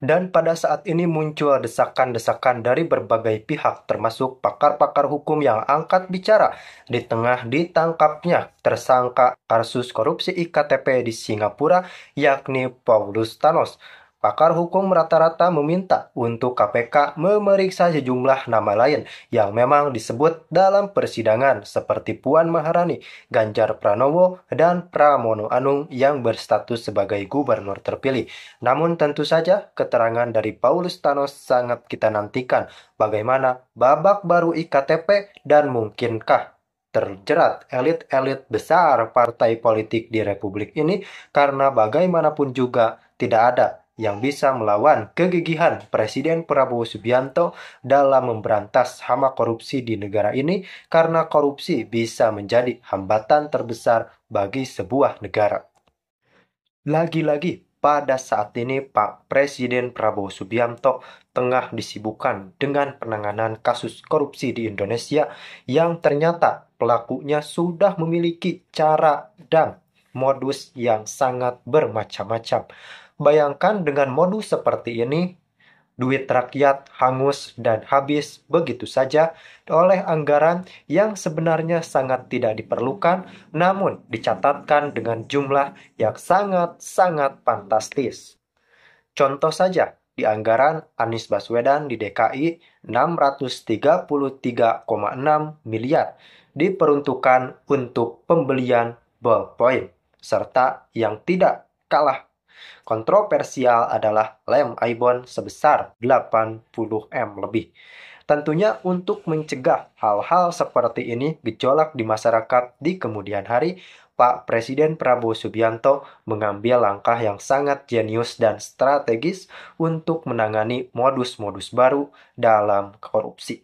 Dan pada saat ini muncul desakan-desakan dari berbagai pihak, termasuk pakar-pakar hukum yang angkat bicara di tengah ditangkapnya tersangka kasus korupsi IKTP di Singapura, yakni Paulus Thanos. Pakar hukum rata-rata meminta untuk KPK memeriksa sejumlah nama lain yang memang disebut dalam persidangan seperti Puan Maharani, Ganjar Pranowo, dan Pramono Anung yang berstatus sebagai gubernur terpilih. Namun tentu saja keterangan dari Paulus Thanos sangat kita nantikan. Bagaimana babak baru IKTP dan mungkinkah terjerat elit-elit besar partai politik di Republik ini, karena bagaimanapun juga tidak ada yang bisa melawan kegigihan Presiden Prabowo Subianto dalam memberantas hama korupsi di negara ini, karena korupsi bisa menjadi hambatan terbesar bagi sebuah negara. Lagi-lagi, pada saat ini Pak Presiden Prabowo Subianto tengah disibukkan dengan penanganan kasus korupsi di Indonesia yang ternyata pelakunya sudah memiliki cara dan modus yang sangat bermacam-macam. Bayangkan dengan modus seperti ini, duit rakyat hangus dan habis begitu saja oleh anggaran yang sebenarnya sangat tidak diperlukan, namun dicatatkan dengan jumlah yang sangat-sangat fantastis. Contoh saja, di anggaran Anies Baswedan di DKI 633,6 miliar diperuntukkan untuk pembelian ballpoint, serta yang tidak kalah kontroversial adalah lem Aibon sebesar 80 M lebih. Tentunya untuk mencegah hal-hal seperti ini gejolak di masyarakat di kemudian hari, Pak Presiden Prabowo Subianto mengambil langkah yang sangat jenius dan strategis untuk menangani modus-modus baru dalam korupsi.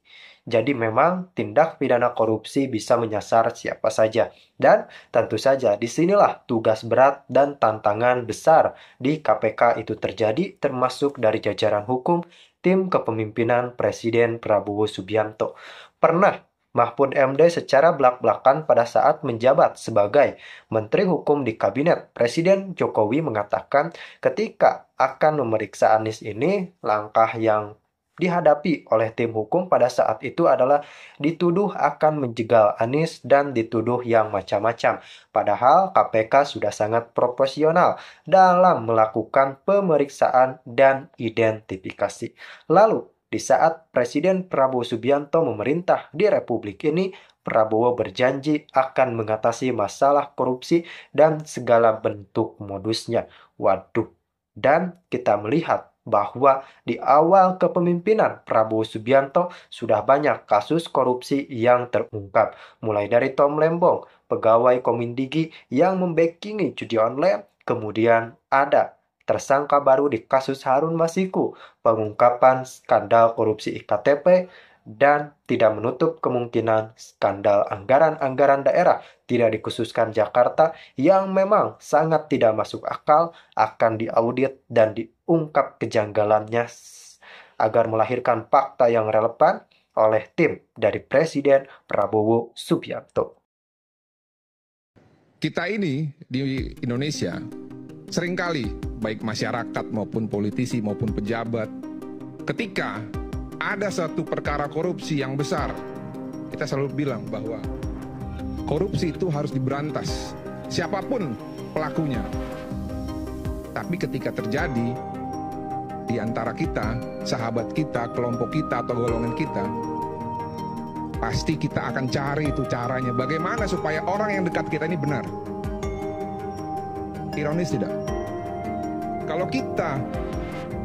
Jadi memang tindak pidana korupsi bisa menyasar siapa saja. Dan tentu saja disinilah tugas berat dan tantangan besar di KPK itu terjadi, termasuk dari jajaran hukum tim kepemimpinan Presiden Prabowo Subianto. Pernah Mahfud MD secara belak-belakan pada saat menjabat sebagai Menteri Hukum di Kabinet Presiden Jokowi mengatakan ketika akan memeriksa Anies ini, langkah yang dihadapi oleh tim hukum pada saat itu adalah dituduh akan menjegal Anies dan dituduh yang macam-macam. Padahal KPK sudah sangat proporsional dalam melakukan pemeriksaan dan identifikasi. Lalu, di saat Presiden Prabowo Subianto memerintah di Republik ini, Prabowo berjanji akan mengatasi masalah korupsi dan segala bentuk modusnya. Waduh, dan kita melihat bahwa di awal kepemimpinan Prabowo Subianto sudah banyak kasus korupsi yang terungkap. Mulai dari Tom Lembong, pegawai Komindigi yang membackingi judi online, kemudian ada tersangka baru di kasus Harun Masiku, pengungkapan skandal korupsi IKTP, dan tidak menutup kemungkinan skandal anggaran-anggaran daerah tidak dikhususkan Jakarta yang memang sangat tidak masuk akal akan diaudit dan diungkap kejanggalannya agar melahirkan fakta yang relevan oleh tim dari Presiden Prabowo Subianto. Kita ini di Indonesia seringkali baik masyarakat maupun politisi maupun pejabat, ketika ada satu perkara korupsi yang besar, kita selalu bilang bahwa korupsi itu harus diberantas, siapapun pelakunya. Tapi ketika terjadi di antara kita, sahabat kita, kelompok kita, atau golongan kita, pasti kita akan cari itu caranya, bagaimana supaya orang yang dekat kita ini benar. Ironis tidak? Kalau kita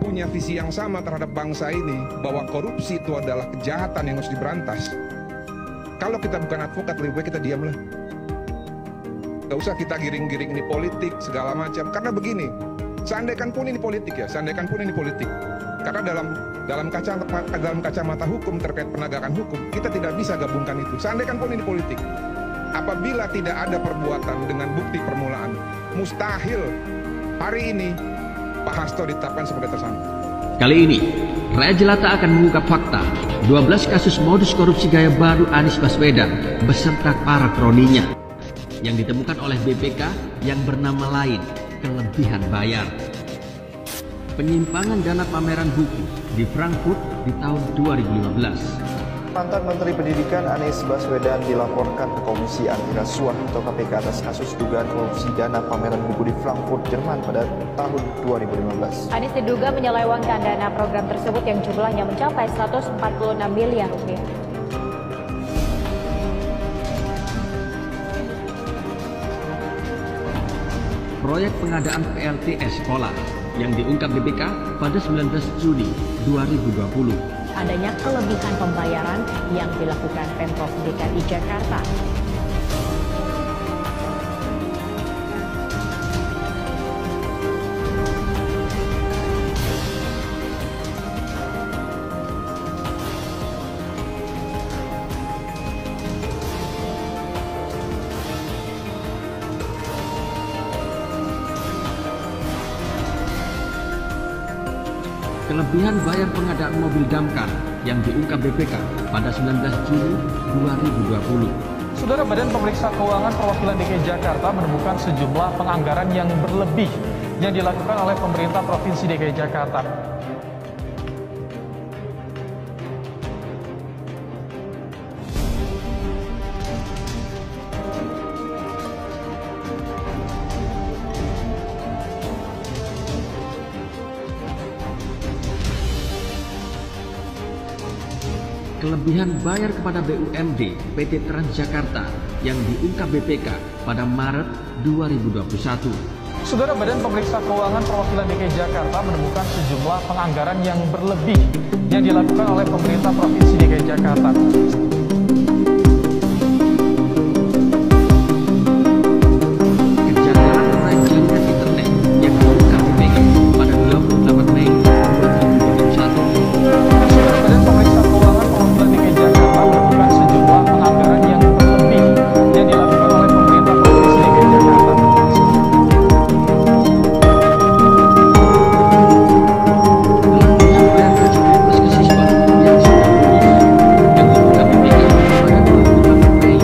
punya visi yang sama terhadap bangsa ini, bahwa korupsi itu adalah kejahatan yang harus diberantas, kalau kita bukan advokat, lebih baik kita diamlah. Gak usah kita giring-giring ini politik, segala macam. Karena begini, seandainya pun ini politik ya, seandainya pun ini politik. Karena dalam kacamata hukum terkait penegakan hukum, kita tidak bisa gabungkan itu. Seandainya pun ini politik. Apabila tidak ada perbuatan dengan bukti permulaan, mustahil hari ini Pak Hasto ditetapkan sebagai tersangka. Kali ini, Rakyat Jelata akan mengungkap fakta 12 kasus modus korupsi gaya baru Anies Baswedan beserta para kroninya yang ditemukan oleh BPK yang bernama lain kelebihan bayar. penyimpangan dana pameran buku di Frankfurt di tahun 2015. Mantan Menteri Pendidikan Anies Baswedan dilaporkan ke Komisi Anti Rasuah atau KPK atas kasus dugaan korupsi dana pameran buku di Frankfurt, Jerman pada tahun 2015. Anies diduga menyelewengkan dana program tersebut yang jumlahnya mencapai 146 miliar rupiah. Proyek pengadaan PLTS sekolah yang diungkap BPK pada 19 Juni 2020. Adanya kelebihan pembayaran yang dilakukan Pemprov DKI Jakarta. Kelebihan bayar pengadaan mobil damkar yang diungkap BPK pada 19 Juni 2020. Saudara, Badan Pemeriksa Keuangan Perwakilan DKI Jakarta menemukan sejumlah penganggaran yang berlebih yang dilakukan oleh pemerintah Provinsi DKI Jakarta. Kelebihan bayar kepada BUMD PT Transjakarta yang diungkap BPK pada Maret 2021. Saudara, Badan Pemeriksa Keuangan Perwakilan DKI Jakarta menemukan sejumlah penganggaran yang berlebih yang dilakukan oleh pemerintah Provinsi DKI Jakarta. Kejanggalan proyek jaringan internet yang diungkap BPK pada 28 Mei 2021. Badan Pemeriksa Keuangan Perwakilan DKI Jakarta menemukan sejumlah penganggaran yang berlebih yang dilakukan oleh pemerintah Provinsi DKI Jakarta. Kelebihan bayar gaji plus ke siswa yang sudah lulus yang diungkap BPK pada 28 Mei 2020.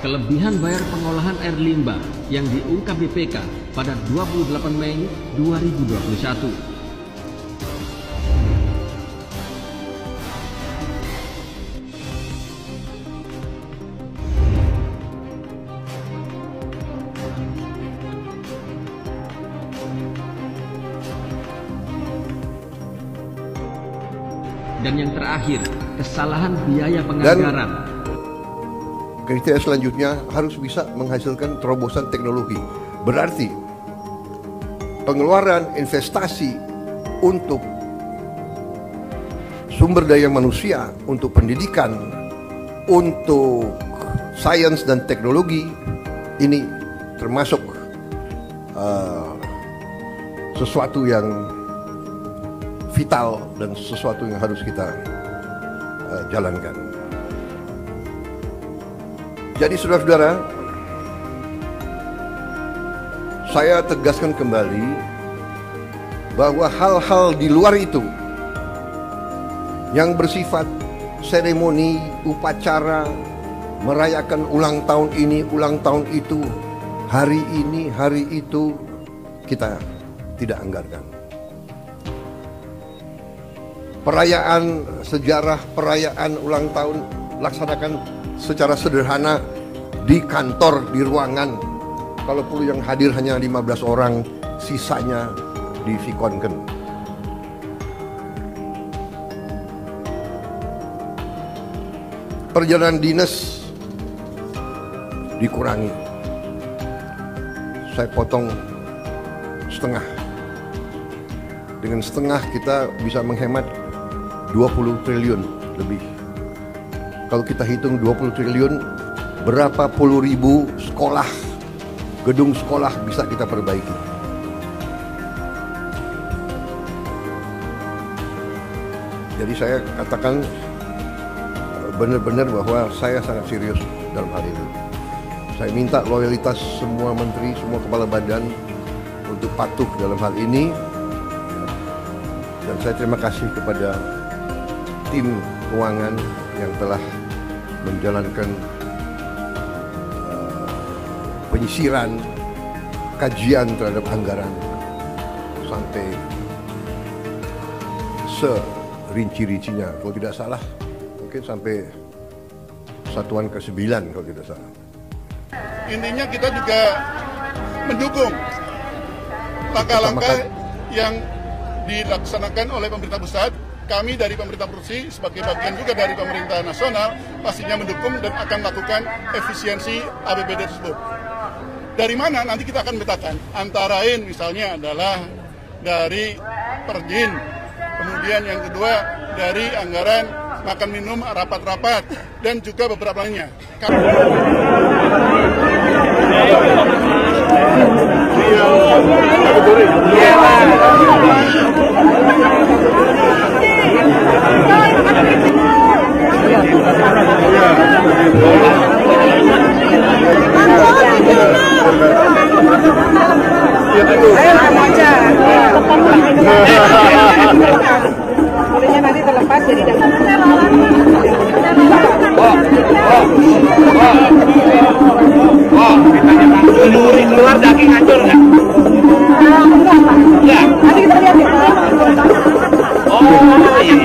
Kelebihan bayar pengolahan air limbah yang diungkap BPK pada 28 Mei 2021. Dan yang terakhir, kesalahan biaya penganggaran. Kriteria selanjutnya harus bisa menghasilkan terobosan teknologi. Berarti pengeluaran investasi untuk sumber daya manusia, untuk pendidikan, untuk sains dan teknologi, ini termasuk sesuatu yang vital dan sesuatu yang harus kita jalankan. Jadi saudara-saudara, saya tegaskan kembali bahwa hal-hal di luar itu yang bersifat seremoni, upacara, merayakan ulang tahun ini, ulang tahun itu, hari ini, hari itu, kita tidak anggarkan. Perayaan sejarah, perayaan ulang tahun laksanakan secara sederhana di kantor, di ruangan. Kalau perlu yang hadir hanya 15 orang, sisanya di Vikonken. Perjalanan dinas dikurangi. Saya potong setengah. Dengan setengah kita bisa menghemat 20 triliun lebih. Kalau kita hitung 20 triliun, berapa puluh ribu sekolah, gedung sekolah bisa kita perbaiki. Jadi saya katakan benar-benar bahwa saya sangat serius dalam hal ini. Saya minta loyalitas semua menteri, semua kepala badan untuk patuh dalam hal ini. Dan saya terima kasih kepada tim keuangan yang telah menjalankan penyisiran, kajian terhadap anggaran sampai serinci-rincinya. Kalau tidak salah, mungkin sampai satuan ke-9 kalau tidak salah. Intinya kita juga mendukung langkah-langkah yang dilaksanakan oleh pemerintah pusat. Kami dari pemerintah provinsi sebagai bagian juga dari pemerintah nasional pastinya mendukung dan akan melakukan efisiensi APBD tersebut. Dari mana nanti kita akan memetakan, antara lain misalnya adalah dari Perjin, kemudian yang kedua dari anggaran makan minum, rapat-rapat, dan juga beberapa lainnya. Bolehnya nanti terlepas jadi keluar daging hancur nggak? Enggak. Nanti kita lihat ya. Oh iya.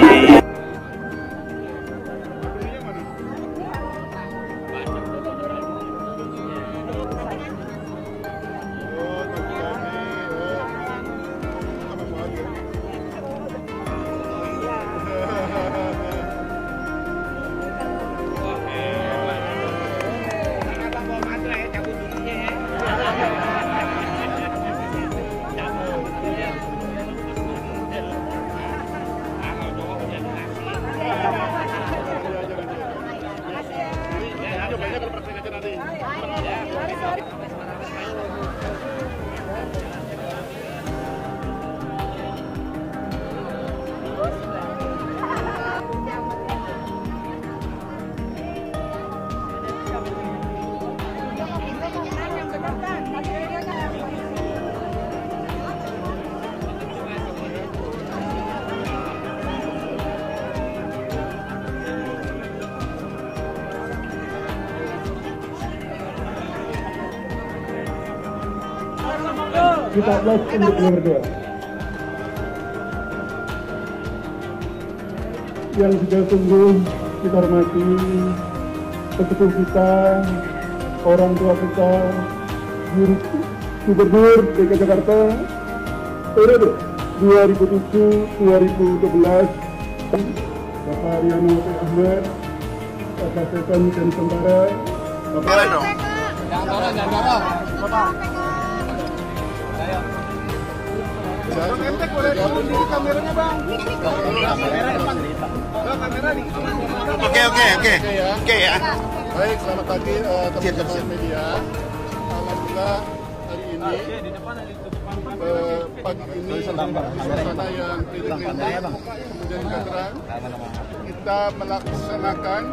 Kita plus untuk yang berdua. Yang sudah sungguh kita hormati sepupu kita, orang tua kita, Gubernur DKI Jakarta periode 2007-2012 Bapak Riano P. Ahmad, Pak Kasetan dan Nusantara, Bapak kameranya bang. Oke ya. Baik, selamat pagi teman-teman media. Alhamdulillah hari ini pagi ini suasana yang kemudian terang kita melaksanakan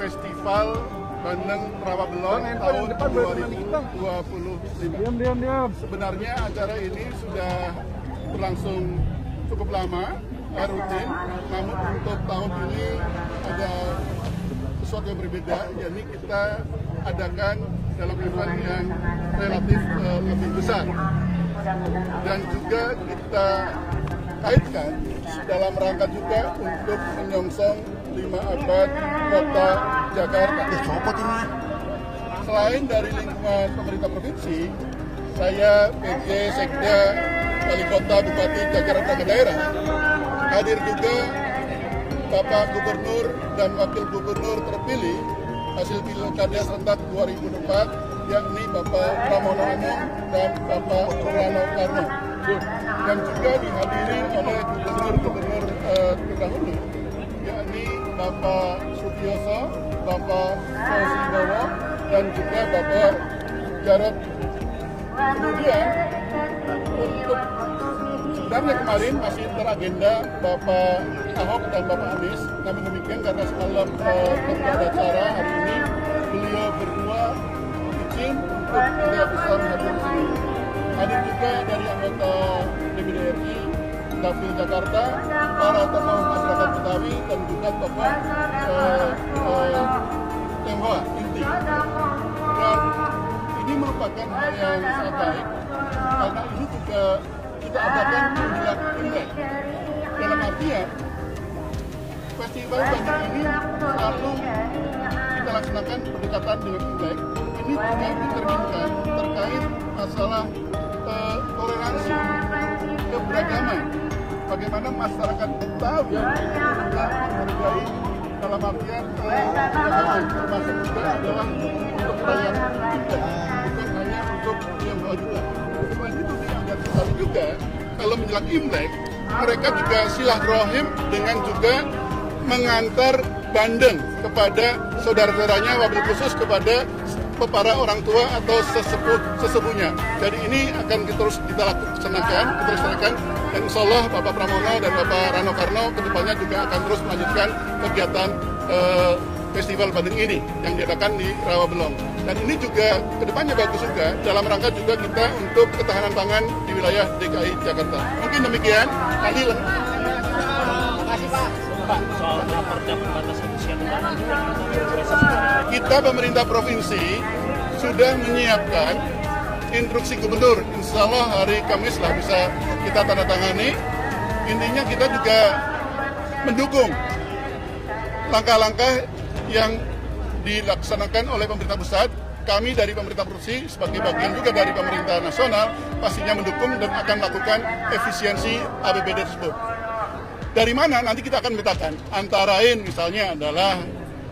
festival Bandeng Rawa Belong tahun 2025. Sebenarnya acara ini sudah berlangsung cukup lama, rutin, namun untuk tahun ini ada sesuatu yang berbeda, yakni kita adakan dalam event yang relatif lebih besar dan juga kita kaitkan dalam rangka juga untuk menyongsong 5 abad kota Jakarta. Selain dari lingkungan pemerintah provinsi, saya PJ Sekda Wali Kota Bupati Jakarta ke daerah, hadir juga Bapak Gubernur dan Wakil Gubernur terpilih hasil Pilkada serentak 2024, yakni Bapak Pramono Anung dan Bapak Rano Karno, dan juga dihadiri oleh Gubernur-Gubernur terdahulu, yakni Bapak Sutioso, Bapak Sosibowo, dan juga Bapak Jarod. Kemudian untuk sebenarnya kemarin masih teragenda Bapak Ahok dan Bapak Anies, namun demikian karena semalam ada acara hari ini, beliau berdua izin untuk tidak bisa hadir di sini. Hadir juga dari anggota DPD RI, Dapil Jakarta, para tokoh masyarakat Betawi, dan juga tokoh Tionghoa inti. Dan ini merupakan hal yang sangat baik karena ini juga kita adakan menjelang Imlek. Dalam artian festival Bandeng ini selalu kita laksanakan berdekatan dengan Imlek. Ini juga mencerminkan terkait masalah toleransi, keberagaman, bagaimana masyarakat Betawi juga menghargai dalam artian keberagaman, termasuk juga adalah untuk perayaan Imlek, bukan hanya untuk Tionghoa juga. Selain itu dianggap Betawi juga kalau menjelang Imlek, mereka juga silaturahim dengan juga mengantar bandeng kepada saudara-saudaranya, wabil khusus kepada para orang tua atau sesepuhnya. Jadi ini akan terus kita laksanakan, dan insya Allah Bapak Pramono dan Bapak Rano Karno kedepannya juga akan terus melanjutkan kegiatan festival bandeng ini yang diadakan di Rawa Belong. Dan ini juga kedepannya bagus juga dalam rangka juga kita untuk ketahanan pangan di wilayah DKI Jakarta. Mungkin demikian. Nanti kita pemerintah provinsi sudah menyiapkan instruksi gubernur. Insya Allah hari Kamis lah bisa kita tanda tangani. Intinya kita juga mendukung langkah-langkah yang dilaksanakan oleh pemerintah pusat. Kami dari pemerintah provinsi sebagai bagian juga dari pemerintah nasional pastinya mendukung dan akan melakukan efisiensi APBD tersebut. Dari mana nanti kita akan memetakan, antara lain misalnya adalah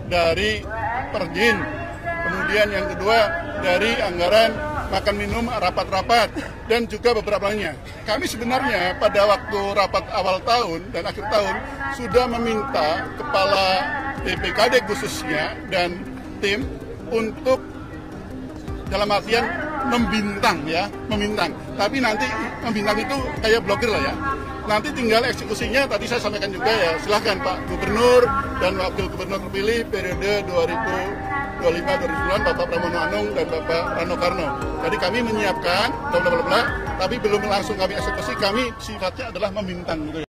dari Perjin, kemudian yang kedua dari anggaran makan minum rapat-rapat, dan juga beberapa lainnya. Kami sebenarnya pada waktu rapat awal tahun dan akhir tahun sudah meminta kepala DPKD khususnya dan tim untuk dalam artian membintang ya, membintang. Tapi nanti membintang itu kayak blokir lah ya. Nanti tinggal eksekusinya, tadi saya sampaikan juga ya, silahkan Pak Gubernur dan Wakil Gubernur terpilih periode 2025-2029, Bapak Pramono Anung dan Bapak Rano Karno. Jadi kami menyiapkan, tapi belum langsung kami eksekusi, kami sifatnya adalah membintang gitu ya.